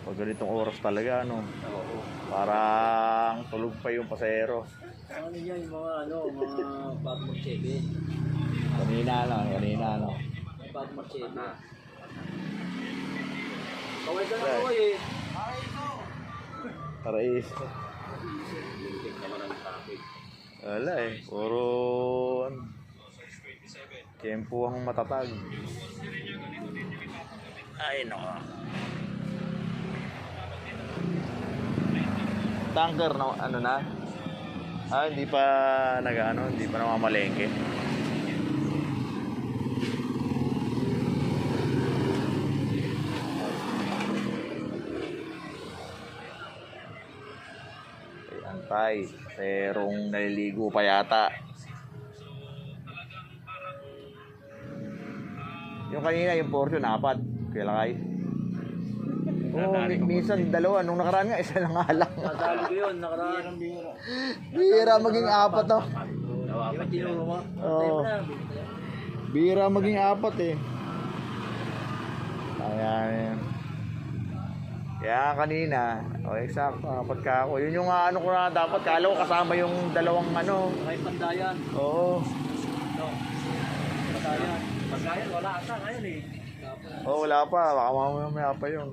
Pag ganitong oras talaga, ano, Oo. parang tulog pa yung pasahero. Ano yan, yung mga bago mag-chebe. Kanina, ano. Bago mag-chebe. Kaway ka na kaway eh. Parais. Lintik naman ang traffic. Wala eh, puro tempo ang matatag. Ay, nako. Tanker na, ano na? Hindi pa hindi pa namamalengke. Antay, merong naliligo pa yata. Yung kanina, yung portion, 4. Kaya lakay. Oo, minsan dalawa. Nung nakaraan nga, isa lang nga lang. Nadali ko yun, nakaraan. Bihira maging 4 to. Yung tinuro mo? Oo. Bihira maging 4 eh. Ayan. Kaya kanina, eksakto, 4 ka ako. Yun yung ano ko na dapat, kala ko kasama yung dalawang ano. May pandayan. Oo. No. Pandayan. Pandayan, wala ata ngayon eh. Oo, wala pa. Baka mamaya pa yun.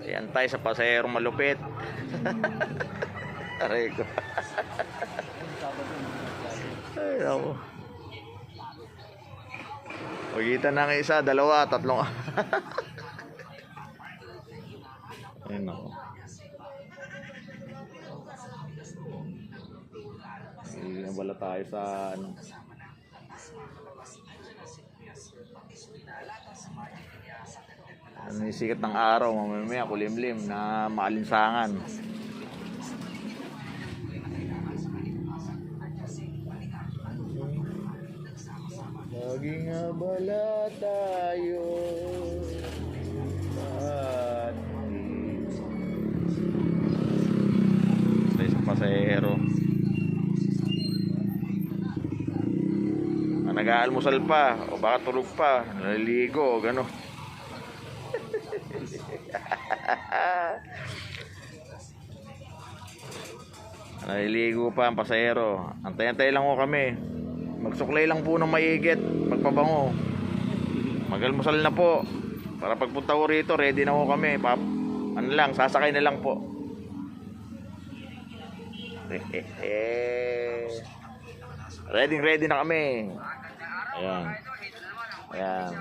Ayan tayo sa pasahero malupit. Aray ko. Ay, ako. Pagitan ng isa, 2, 3. Ayun ako. Hindi na bala tayo sa ano. Ano yung sikat ng araw, mamaya kulimlim na maalinsangan. Laging abala tayo. Sa isang pasahero. Nag-aalmusal pa o baka tulog pa, naliligo o gano'n. Naliligo pa ang pasahero. Antay-antay lang ko kami. Magsuklay lang po ng maigit, magpabango. Mag-almusal na po. Para pagpunta ko rito, ready na ko kami. Ano lang, sasakay na lang po. Ready na kami. Ayan. Ayan.